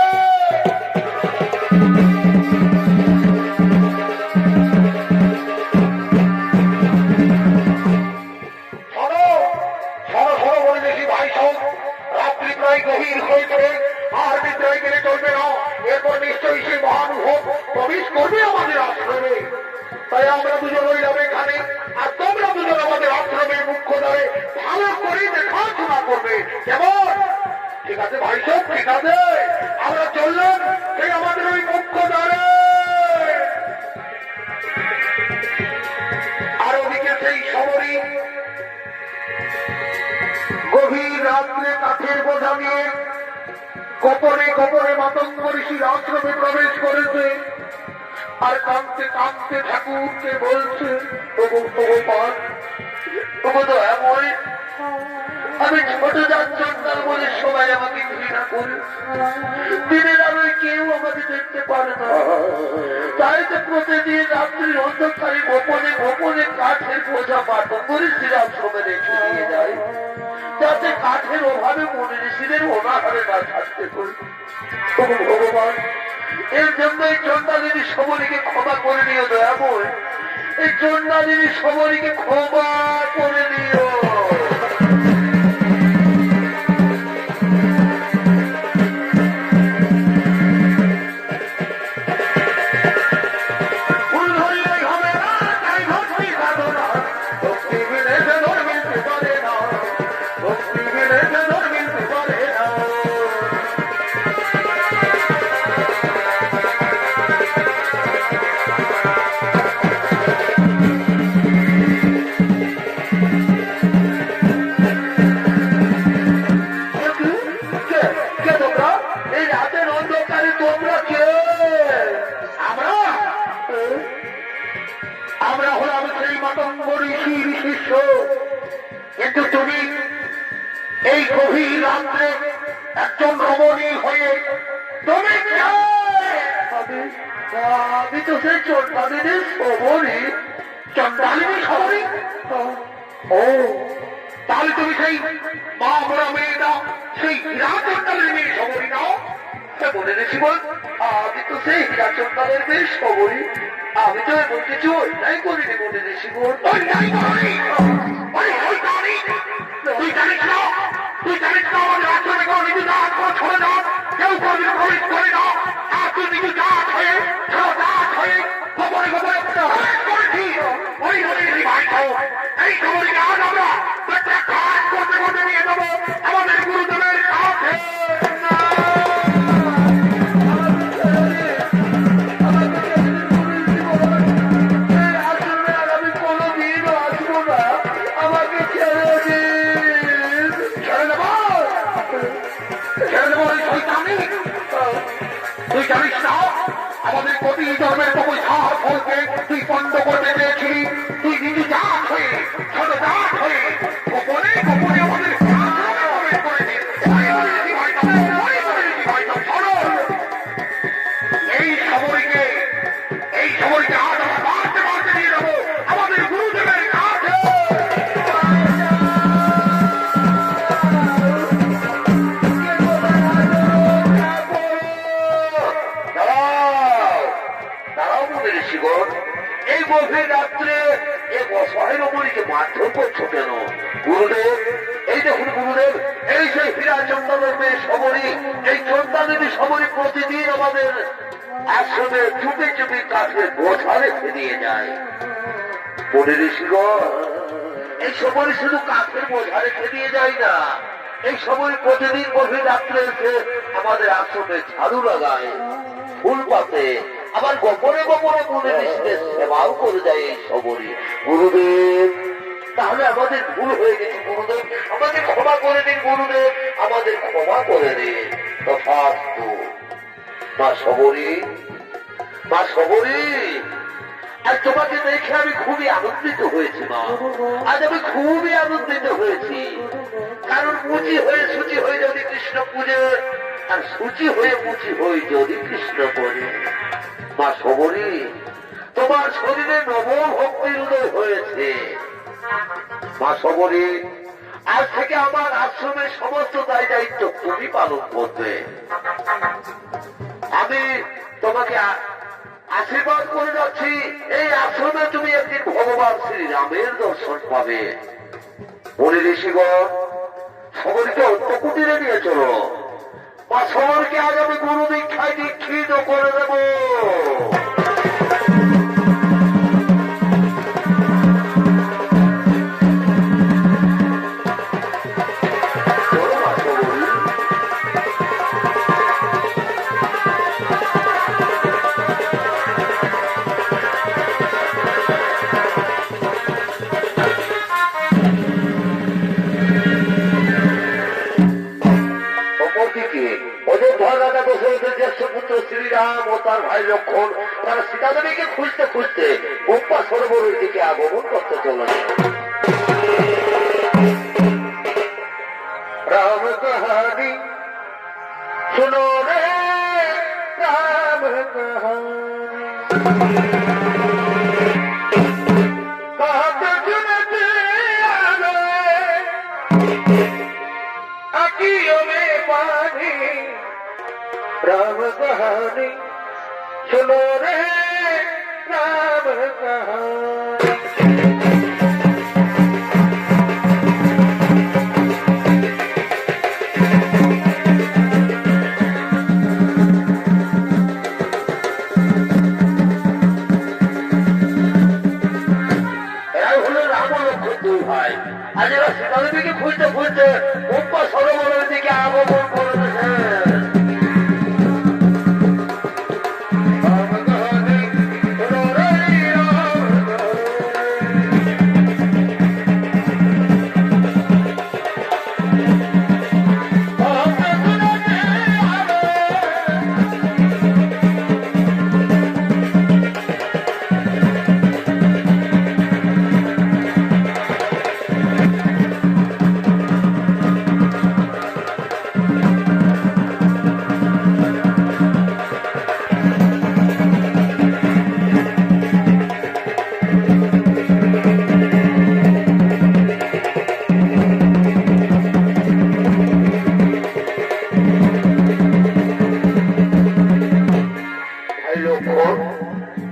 গভীর হয়েছে আর নিদ্রায় গেলে চলবে না, এরপর নিশ্চয়ই সেই মহানুভব প্রবেশ করবে আমাদের আশ্রমে। তাই আমরা দুজন রইলাম এখানে, আর তোমরা দুজন আমাদের আশ্রমের মুখ্য দ্বারে ভালো করে দেখাশোনা করবে, কেমন? ঠিক আছে ভাই সব, ঠিক আছে, আমরা চললাম সেই আমাদের ওই মুখ্য দ্বারে। আর ওদিকে সেই সমরী গভীর রাত্রে কাঠের বোঝা নিয়ে গোপনে গোপনে মাতঙ্গ ঋষির আশ্রমে প্রবেশ করেছে। আর কাঁদতে কাঁদতে ঠাকুরকে বলছে, আমি ছোট যাচ্ছি বলে সবাই আমাকে ঘৃণা করে। দিনের আলোয় কেউ আমাকে দেখতে পারে না, তাই তো প্রতিদিন রাত্রি অন্ধকারে গোপনে গোপনে কাঠের বোঝা পাঠন করে শ্রীরাশ্রমে রেখে নিয়ে যায়, যাতে কাঠের অভাবে মনে ঋষিদের অনাহারে না থাকতে পারে। ভগবান, এর জন্য এই চন্ডালিনী সবরীকে ক্ষমা করে নিও দয়াময়, এই চন্ডালিনী সবরীকে ক্ষমা করে নিও। আমরা হলাম সেই মাতঙ্গ ঋষির শিষ্য, কিন্তু তুমি এই গভীর রাত্রে একজন রমণী হয়ে তুমি আমি তো সেই চন্ডালিনীর সবরী। চন্ডালিনী সবরী? ও, তাহলে তুমি সেই মা বড় মেয়ে দাও, সেই হীরা চন্ডালের মেয়ে সবরী নাও। বলে রেখি বল, আমি তো সেই হীরা চন্ডালের মেয়ে সবরী। আমি তো এমন কিছু অন্যায় করিনি বলে রেখি বল। অন্যায় করি? তুই জানিস না, তুই জানিস না আমাদের আশ্রমে কেউ নিজে দাঁত করে ছড়ে দাও, কেউ করবি প্রবেশ করে দাও, আর তুই নিজে দাঁত হয়ে দাঁত হয়ে গোপনে গোপনে করেছি। ওই নদীর ভাই খাও, এই সবরীকে আজ আমরা প্রত্যাখ্যান করতে করতে নিয়ে যাবো আমাদের গুরুদেবের কাছে। তুই জানিস না আমাদের প্রতি ধর্মের ফলকে তুই বন্ধ করতে পেরেছিলি। তুই নিজে দাঁত হয়ে ছোট দাঁত হয়ে গোপনে গোপনে আমাদের এই সবরীকে আজ আমরা মারতে মারতে নিয়ে যাবো আমাদের গুরুদেবের কাছে। এই গভীর রাত্রে এই অসহায় রমণীকে মারধর করছো কেন গুরুদেব? এই দেখুন গুরুদেব, এই সেই হীরা চন্ডালের মেয়ে সবরী, এই চন্ডালিনী সবরী প্রতিদিন আমাদের আশ্রমে চুপি চুপি কাঠের বোঝা রেখে দিয়ে যায়। বলে ঋষিগণ, এই সবরী শুধু কাঠের বোঝা রেখে দিয়ে যায় না, এই সবরী প্রতিদিন গভীর রাত্রে এসে আমাদের আশ্রমে ঝাড়ু লাগায়, ফুল পাতে, আবার গোপনে গোপনে মনে ঋষিদের সেবাও করে যায় এই সবরী। গুরুদেব, তাহলে আমাদের ভুল হয়ে গেছে গুরুদেব, আমাদের ক্ষমা করে দিন গুরুদেব, আমাদের ক্ষমা করে দিন। তথাস্তু। মা সবরী, মা সবরী, আজ তোমাকে দেখে আমি খুবই আনন্দিত হয়েছি মা। আজ আমি খুবই আনন্দিত হয়েছি, কারণ মুচি হয়ে সুচি হয়ে যদি কৃষ্ণ পূজে, আর সুচি হয়ে মুচি হয়ে যদি কৃষ্ণ পূজে। মা সবরী, তোমার শরীরে নব ভক্তির উদয় হয়েছে। মা সবরী, আজ থেকে আমার আশ্রমের সমস্ত দায় দায়িত্ব তুমি পালন করবে। আমি তোমাকে আশীর্বাদ করে যাচ্ছি, এই আশ্রমে তুমি একদিন ভগবান শ্রীরামের দর্শন পাবে। বলে ঋষিগণ, সবরীকে অত্যকুটিরে নিয়ে চলো। মা সবরীকে আজ আমি গুরু দীক্ষায় দীক্ষিত করে দেব। শ্রীরাম ও তার ভাই লক্ষণ তারা সীতাদেবীকে খুঁজতে খুঁজতে গোপা সরোবরের দিকে আগমন করতে চলেছে। রাম কাহানি सुनो रे राम कहानी कहते सुनते आ गए अखियों में पानी राम कहानी सुनो रे राम कहानी আজেরা সেখানে দিকে খুঁজতে খুঁজতে মুম্পা সরোবরের দিকে আগমন করেছে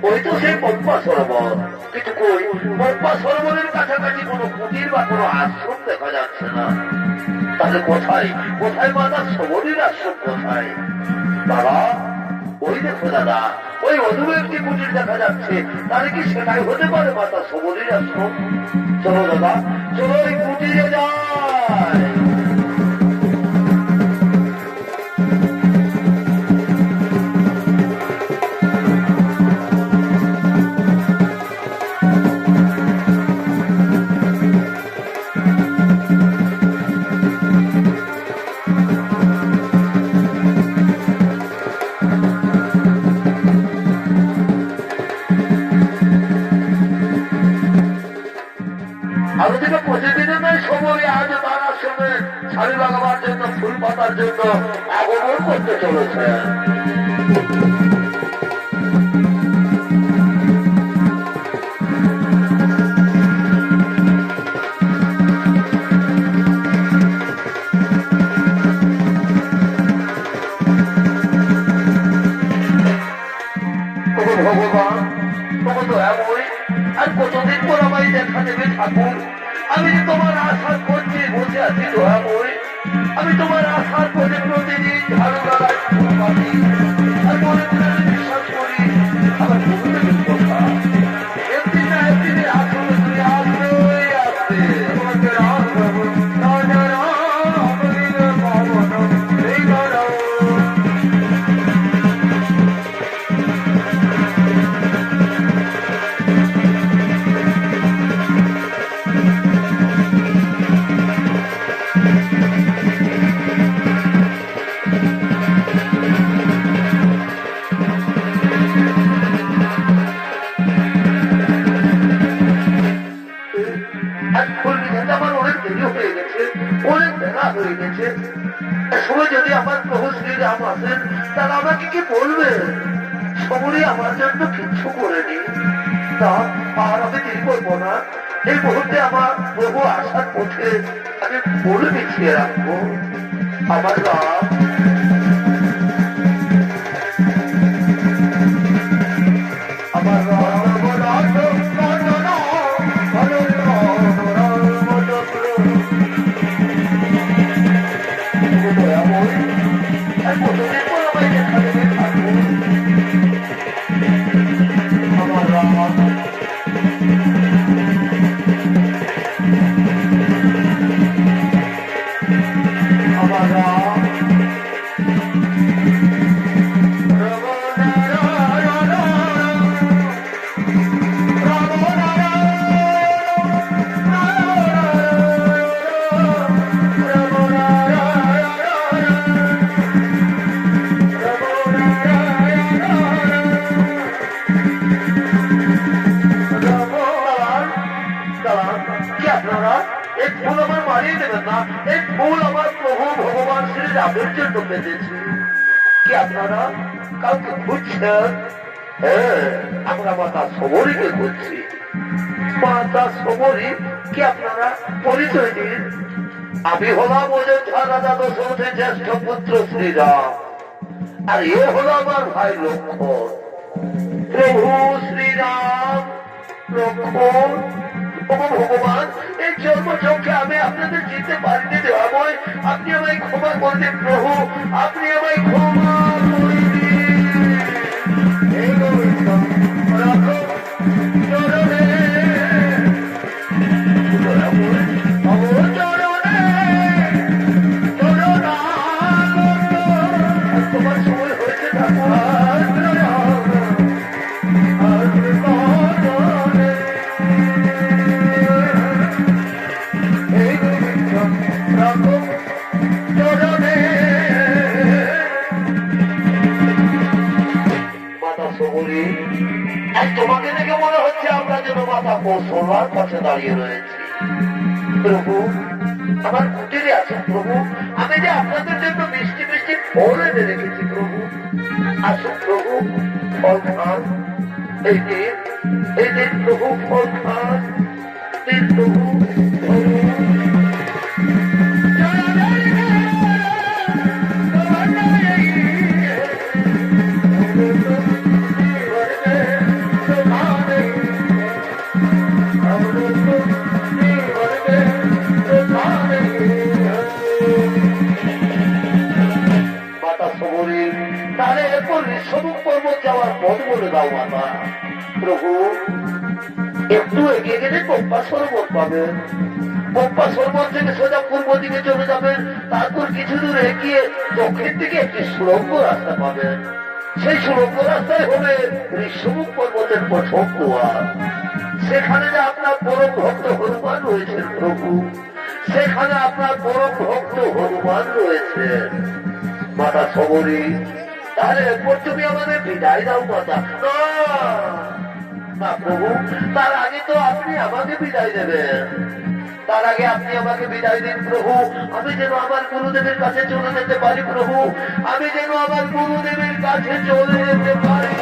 ওই তো সেই পম্পা সরোবর কিন্তু কই পম্পা সরোবরের কাছাকাছি কোনো কুটির বা কোনো আশ্রম দেখা যাচ্ছে না তাহলে কোথায় কোথায় মাতা সবরীর আশ্রম কোথায় বাবা ওই দেখো দাদা ওই অদূরে একটি কুটির দেখা যাচ্ছে তাহলে কি সেটাই হতে পারে মাতা সবরীর আশ্রম চলো দাদা চলো ওই কুটিরে যায় আমি থেকে প্রতিদিনের নয় সময় আজ তার আশ্রমে ছাড়ি লাগাবার জন্য ফুল পাতার জন্য আগমন করতে চলেছে ভগবান তোমার তো এমনই আর কতদিন পর আমায় দেখা দেবে ঠাকুর আমি তোমার আশা করছি বসে আছি দোয়া বই আমি তোমার আশার পথে প্রতিদিন ঝাড়ু লাগাই আর মনে মনে বিশ্বাস করি আমার ভুলতে কথা একদিন না একদিনে আসলে তুমি আসবেই আসবে তোমাকে আসবো সময় যদি আমার প্রভু শ্রীরাম আসেন তাহলে আমাকে কি বলবেন সবরই আমার জন্য কিচ্ছু করেনি তা আর আমি দেরি করবো না এই মুহূর্তে আমার প্রভু আসার পথে আমি বলে মিছিয়ে রাখবো আমার রাম আমার एक फूल আমার মারিয়ে দেবেন না এই ফুল আমার প্রভু ভগবান শ্রী রামের জন্য পেতেছি কি আপনারা কাউকে খুঁজছেন? হ্যাঁ, আমরা মাতা সমরীকে খুঁজছি। মাতা সমরী, কি আপনারা পরিচয় দিন? আমি হলাম অযোধ্যা রাজা দশরথের জ্যেষ্ঠ পুত্র শ্রীরাম, আর এ হলো আমার ভাই লক্ষ্মণ। প্রভু শ্রীরাম, লক্ষ্মণ, ও ভগবান, এই জন্মচক্ষে আমি আপনাদের চিনতে পারিনি দেওয়াময়, আপনি আমায় ক্ষমা করে দিন প্রভু, আপনি আমায় ক্ষমা করে দিন। এই গোবিন্দ রাখো চরণে, তোমার সময় হয়েছে তোমাকে দেখে মনে হচ্ছে আমরা যেন মাতা কৌশলার কাছে দাঁড়িয়ে রয়েছি। প্রভু, আমার কুটিরে আছেন প্রভু, আমি যে আপনাদের জন্য মিষ্টি মিষ্টি ফল এনে রেখেছি প্রভু। আসুন প্রভু, ফল খান। এই দিন প্রভু, ফল খান। দিন প্রভু, তাহলে এরপর ঋষভুক পর্বত যাওয়ার পথ বলে দাও মাতা। প্রভু, একটু এগিয়ে গেলে পম্পা সরোবর পাবেন। পম্পা সরোবর থেকে সোজা পূর্ব দিকে চলে যাবেন, তারপর কিছু দূর এগিয়ে দক্ষিণ দিকে একটি সুড়ঙ্গ রাস্তা পাবেন। সেই সুড়ঙ্গ রাস্তায় হবে ঋষভুক পর্বতের প্রথম দুয়ার। সেখানে যে আপনার পরম ভক্ত হনুমান রয়েছেন প্রভু, সেখানে আপনার পরম ভক্ত হনুমান রয়েছেন। মাতা সমরী, তাহলে এরপর তুমি আমাদের বিদায় দাও মাতা। না প্রভু, তার আগে তো আপনি আমাকে বিদায় দেবেন। তার আগে আপনি আমাকে বিদায় দিন প্রভু, আমি যেন আমার গুরুদেবের কাছে চলে যেতে পারি প্রভু, আমি যেন আমার গুরুদেবের কাছে চলে যেতে পারি।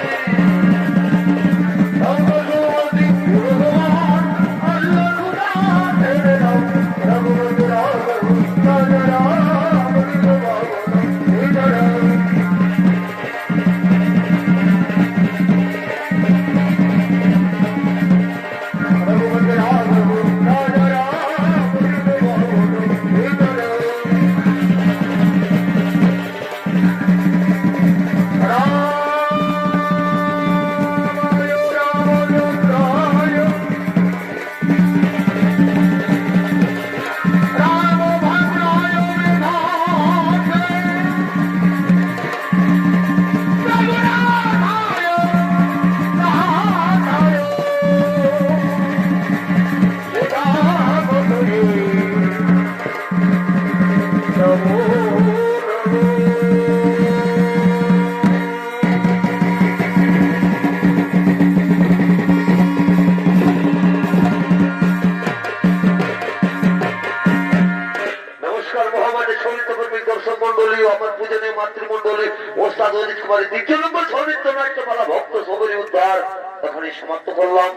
আমার পূজনীয় মাতৃমন্ডলী ওস্তাদ অজিত কুমারের দ্বিতীয় নম্বর সৌমিত্র নাট্যপালা ভক্ত সবরী উদ্ধার এখানে সমাপ্ত করলাম।